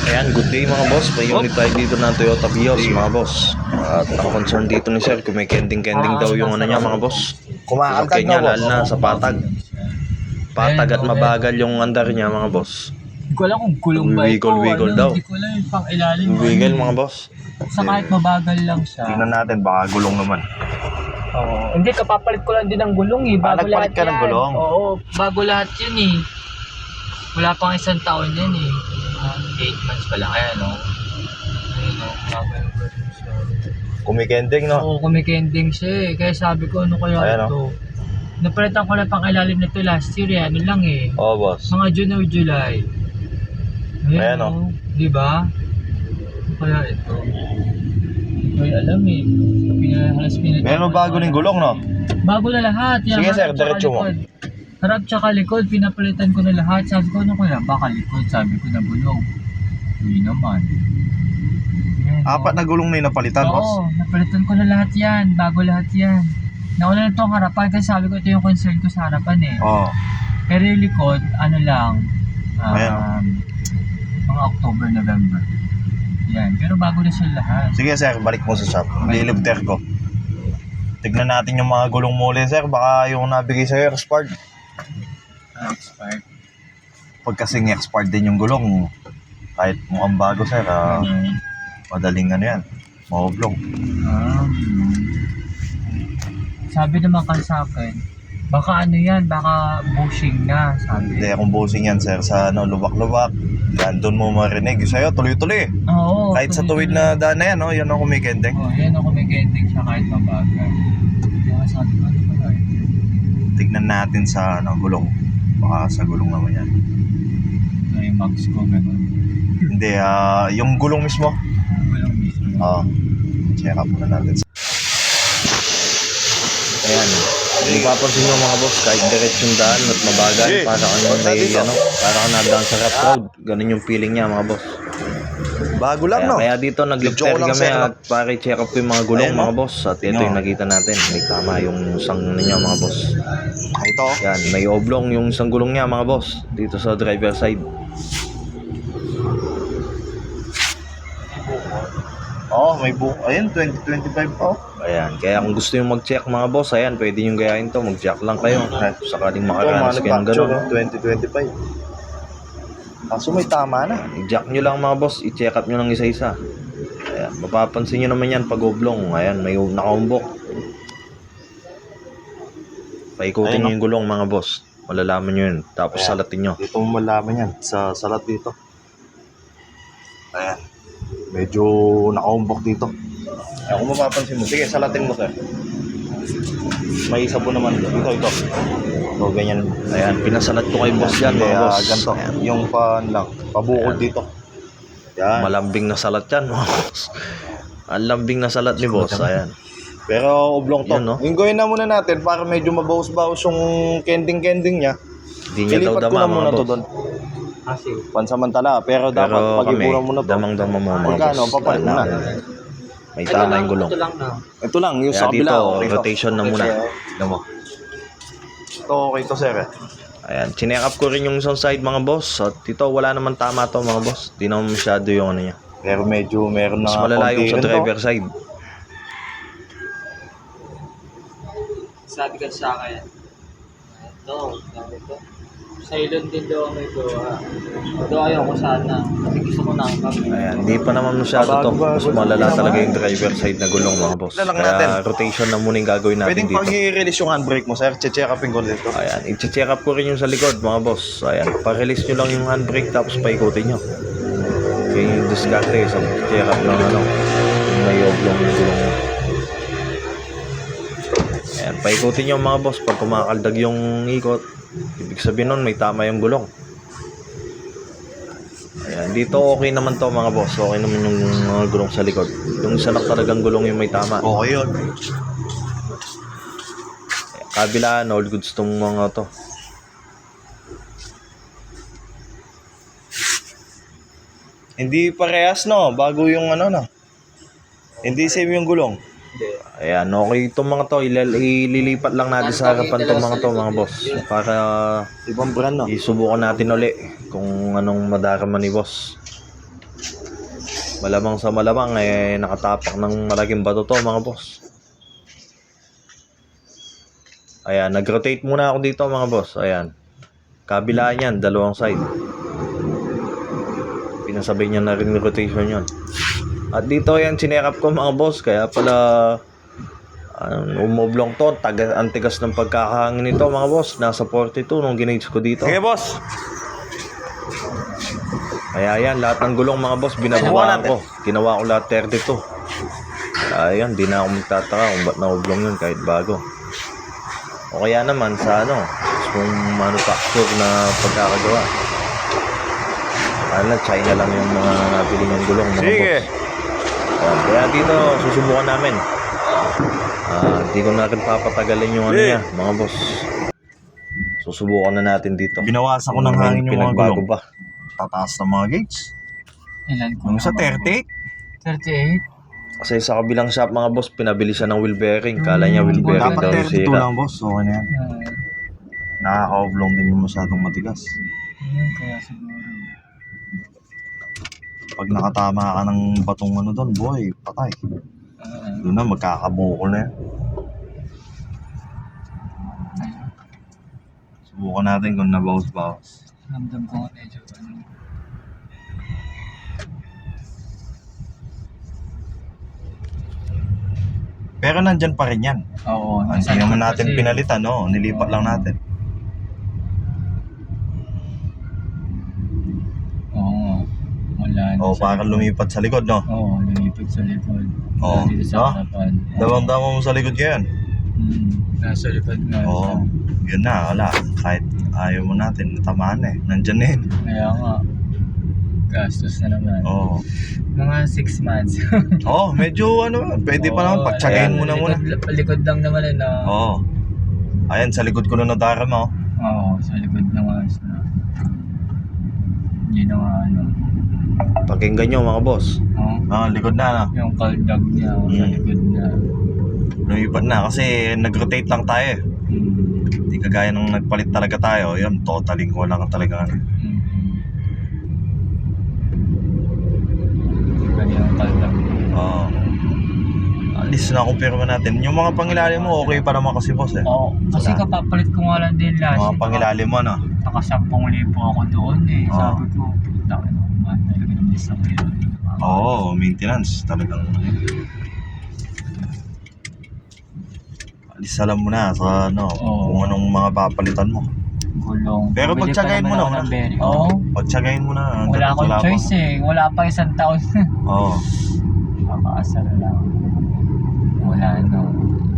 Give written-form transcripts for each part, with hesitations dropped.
Ayan, good day mga boss. May unit tayo dito na Toyota Vios mga boss. At ang concern dito ni sir, kung may kending-kending daw yung ano niya mga boss. Kumakalkad Kanya na, boss. lalo na sa patag. Patag at mabagal yung andar niya mga boss. Hindi ko alam kung gulong ba ito. Wiggle daw. Hindi ko alam yung pang ilalim. Wiggle mga boss. Sa kahit mabagal lang siya. Tingnan natin, baka gulong naman. Oo. Hindi, kapapalit ko lang din ng gulong eh. Bago nagpalit lahat ka ng yan. gulong? Oo, bago lahat yun eh. Wala pang isang taon yan eh. 8 months pa lang. Ayan o. Ayan o, bago yung gulong siya. Kumikending, no? Oo, kumikending siya eh. Kaya sabi ko, ano kaya Ayan, ito? Napalitan ko na pang ilalim nito last year eh. Ano lang eh. Oo, boss. Mga June or July. Ayan, o. Di ba? Ano kaya ito? Hindi ko alam eh. Meron bago ng gulong, no? Bago na lahat. Yan, Sige, sir, harap tsaka diretso mo. likod. Harap tsaka likod, pinapalitan ko na lahat. Sabi ko, ano kaya? Baka likod. Sabi ko na bulong. Hindi naman. Yan, Apat na gulong na yung napalitan, boss. Oo, napalitan ko na lahat yan. Bago lahat yan. Nauna na itong harapan kasi sabi ko ito yung concern ko sa harapan eh. Oo. Pero yung likod, ano lang, Ayan. mga October, November. Yan, pero bago na siya lahat. Sige, sir, balik mo sa shop. Lilibter ko. Tignan natin yung mga gulong mo ulit, sir. Baka yung nabigay sa'yo, expired. Expired. Pag kasing expired din yung gulong, kahit mukhang bago, sir, madaling ano yan, mahublong. Sabi naman kasi sa akin, baka ano yan, baka bushing na, sabi. Hindi akong bossing yan, sir, sa ano, lubak-lubak. Yan, doon mo marinig. Sa'yo, tuloy-tuloy. Oo. Kahit sa tuwid na daan na yan, no? Yan ang kumikending. Oo, yan ako may kending siya kahit mabagal. Kaya sabi ko, ano ba yun? Tignan natin sa ano, gulong. Baka sa gulong naman yan. Ito yung max ko, gano'n. Hindi, yung gulong mismo. Walang mismo. Check up muna natin. Ayan. Kung papansin nyo mga boss, kahit direct yung daan at mabagal, Okay. para kang para kang nadaan sa rough road. Ganun yung feeling niya mga boss. Bago lang, no? Kaya dito nag-lifter Joke lang, kami sir, no? at pare check up ko yung mga gulong Ayan, no? mga boss. At ito yung nakita natin. May tama yung isang niya mga boss. Ito. Yan, may oblong yung isang gulong niya mga boss. Dito sa driver side. May buko. Ayun, 2025 pa. Ayan, kaya kung gusto yung mag-check mga boss, ayan, pwede yung gayahin to. Mag-check lang kayo. Sakaling makaranas kayo ng gano'n. 2025. Kaso may tama na. I-jack nyo lang mga boss, i-check up nyo lang isa-isa. Ayan, mapapansin nyo naman yan pag oblong. Ayan, may nakaumbok. Paikutin nyo yung gulong mga boss. Malalaman nyo yun. Tapos Ayan. salatin nyo. Dito mo malaman yan. Sa salat dito. Ayan. Medyo nakaumbok dito. Ayan, kung mapapansin mo. Sige, salatin mo, sir. May isa po naman. Ito. O, ganyan. Ayan, pinasalat ko kay boss yan mga Kaya boss. ganito. Ayan. Yung pan lang. Pabukod Ayan. dito. Yan. Malambing na salat yan mga boss. Ang lambing na salat ni boss. Ayan. Pero oblong to. Yan, no? Yung gawin na muna natin para medyo mabawas-bawas yung kending-kending niya. Hindi niya daw Ilipat ko dama na mga muna to boss. doon. Kasi, Pansamantala. Pero dapat Pero kami, pag-ipunan mo na to. damang-dama mo mga Magkano? boss. Papalit mo na. May tama yung gulong. ito lang na. Ito lang, yung Kaya sa kabila. dito, Okay to. rotation na muna. Tignan mo. Ito okay to, sir. Ayan, chineck up ko rin yung isang side mga boss. At dito, wala naman tama to mga boss. Di naman masyado yung ano niya. Pero medyo meron na Mas malala yung sa konti rin to. driver side. Sabi ka sa akin, ito. Silent din daw ang may gawa. Although ayaw ko sana. Kasi gusto ko nangkap. Ayan, hindi pa naman masyado to. Mas malala talaga yung driver side na gulong mga boss. Lang Kaya natin. rotation na muna yung gagawin natin Pwedeng dito. pag-i-release yung handbrake mo, sir. Check upin ko dito. Ayan, i-check up ko rin yung sa likod mga boss. Ayan, pa-release nyo lang yung handbrake tapos paikutin nyo. Kaya yung diskarte sa check up lang ano. Yung may oblong yung gulong nyo. Ayan, paikutin nyo mga boss. Pag kumakaldag yung ikot, ibig sabihin nun may tama yung gulong. Ayan, dito okay naman to mga boss. Okay naman yung mga gulong sa likod. Yung isa lang talagang gulong yung may tama. Okay yun. Kabilaan, all goods tong mga to. Hindi parehas, no? Bago yung ano, no? Hindi same yung gulong. Ayan, okay itong mga to. Ililipat lang natin sa harapan itong mga to mga boss. Para Ibang brand, no? isubukan natin uli kung anong madarama ni boss. Malamang sa malamang nakatapak ng malaking bato to mga boss. Ayan, nag-rotate muna ako dito mga boss. Ayan. Kabilaan yan, dalawang side. Pinasabay niya na rin yung rotation yun. At dito yan, sinerap ko mga boss. Kaya pala umublong to. Ang tigas ng pagkakahangin nito mga boss. Nasa 42 nung ginage ko dito. Sige boss. Kaya yan, lahat ng gulong mga boss, binabawaan ko. Ginawa ko lahat 32. Ayan, di na ako magtataka kung ba't naublong yun kahit bago. O kaya naman sa kung manufacture na pagkakagawa. China lang yung mga nabili ng gulong mga Sige. boss. Ayan, kaya dito, susubukan namin. Di ko na rin papatagalin yung niya, mga boss. Susubukan na natin dito. Binawasan ko ng hangin yung mga pinagbago gulong. ba? Tataas ng mga gauge. Ilan ko? Yung sa 38. 38? Kasi sa kabilang shop mga boss, pinabili siya ng wheel bearing. Kala niya wheel bearing daw Dapat 32 sira. lang boss. Okay na yan. Nakaka-oblong din yung masyadong matigas. Kaya siguro. Pag nakatama ka ng batong doon, boy, patay. Doon na, magkakabukol na yan. Subukan natin kung nabawas-bawas. Ramdam ko nga medyo Pero nandyan pa rin yan. Oo. Hindi naman natin pinalitan, no? Nilipat lang natin. Oo. Wala na. Parang lumipat sa likod, no? Oo, lumipad sa likod. Oo. Dito sa harapan. Damang-damang mo sa likod ngayon. Nasa likod nga. Oo. Yun na, wala. Kahit ayaw mo natin, tamaan eh. Nandyan na yun. Kaya nga. Gastos na naman. Oo. Mga 6 months. Medyo pwede pa naman. Pagtsagayin mo na muna. Likod lang naman na. Oo. Ayan, sa likod ko na nadarama, oh. Oo, sa likod na nga. Hindi na nga Pakinggan nyo mga boss. Likod na, no? Yung kaldag niya sa likod na. Lumipat na kasi nag-rotate lang tayo eh. Hindi kagaya nung nagpalit talaga tayo. Yun, totaling ko lang talaga. Yung kaldag. Oo. Alis na kumpirma natin. Yung mga pangilalim mo, okay pa naman kasi boss eh. Oo, kasi kapapalit ko nga lang din last. Mga pangilalim mo, no? Naka 10,000 ako doon eh. Oo. Sabi ko, puta ka naman. Talaga naman isa ko yun. Oo, maintenance. Talagang alis alam mo na sa Oo. kung anong mga papalitan mo. Gulong. Pero Bumili pa pagtsagayin mo naman na, ako ng bearing. Oo. Pagtsagayin mo na. Wala akong choice eh. Wala pa 1 taon. Oo. Makaasar lang. Wala na.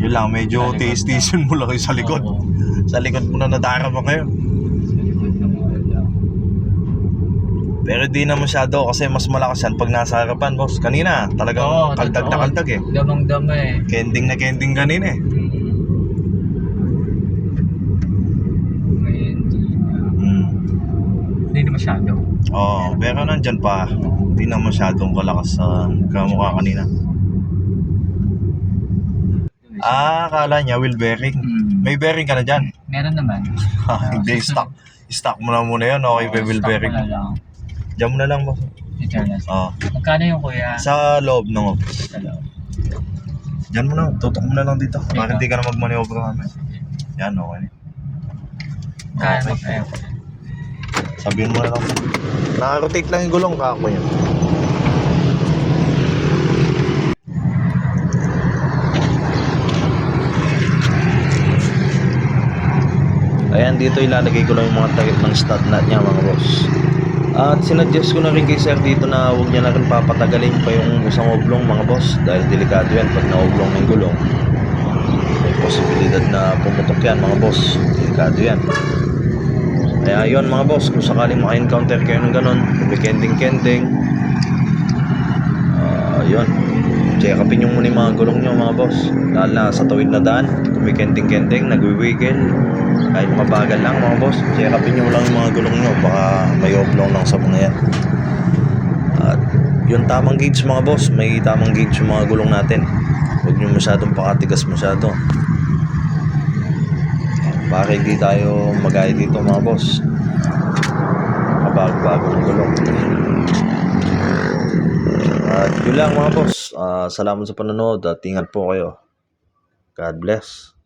Yun lang, medyo Sa likod tiis-tiisin mo lang yung sa likod. Oo. Sa likod mo na nadarama kayo. Sa likod na wala. Pero di na masyado kasi mas malakas yan pag nasa harapan, boss. Kanina, talagang kaldag na kaldag eh. Damang-dama eh. Kending na kending kanina eh. Ngayon, hindi na masyado. Oo, pero nandyan pa. Di na masyadong kalakas sa kamukha kanina. Akala niya wheel bearing. May bearing ka na dyan. Meron naman. Hindi, stock. Stock mo na muna yun. Okay, pa wheel Stock bearing. ko na lang. Diyan mo na lang, boss. Ito na. Oo. Magkano yung kuya? Sa loob ng office. Sa loob. Diyan mo na. Tutok mo na lang dito. Para hindi ka na mag-maneuver kami. Yan, okay. Kaya Okay. Sabihin mo na lang. Naka-rotate lang yung gulong. Kako yun. Ayan, dito ilalagay ko lang yung mga takip ng stud nut niya mga boss. At sinuggest ko na rin kay sir dito na huwag niya na rin papatagalin pa yung isang oblong mga boss. Dahil delikado yan pag na-oblong ng gulong. May posibilidad na pumutok yan mga boss. Delikado yan. Kaya yun mga boss, kung sakaling maka-encounter kayo ng ganun, may kending-kending, yun, check upin yung muna yung mga gulong nyo mga boss. Lalo na sa tawid na daan, kung may kending-kending, nagwi-wiggle, kahit mabagal lang mga boss, check upin nyo lang yung mga gulong nyo, baka may oblong lang sa mga yan. At yung tamang gauge mga boss, may tamang gauge yung mga gulong natin. Huwag nyo masyadong pakatigas masyado. Para hindi tayo magaya dito mga boss. Kabago-bago ng gulong. At yun lang mga boss. Salamat sa panonood at ingat po kayo. God bless.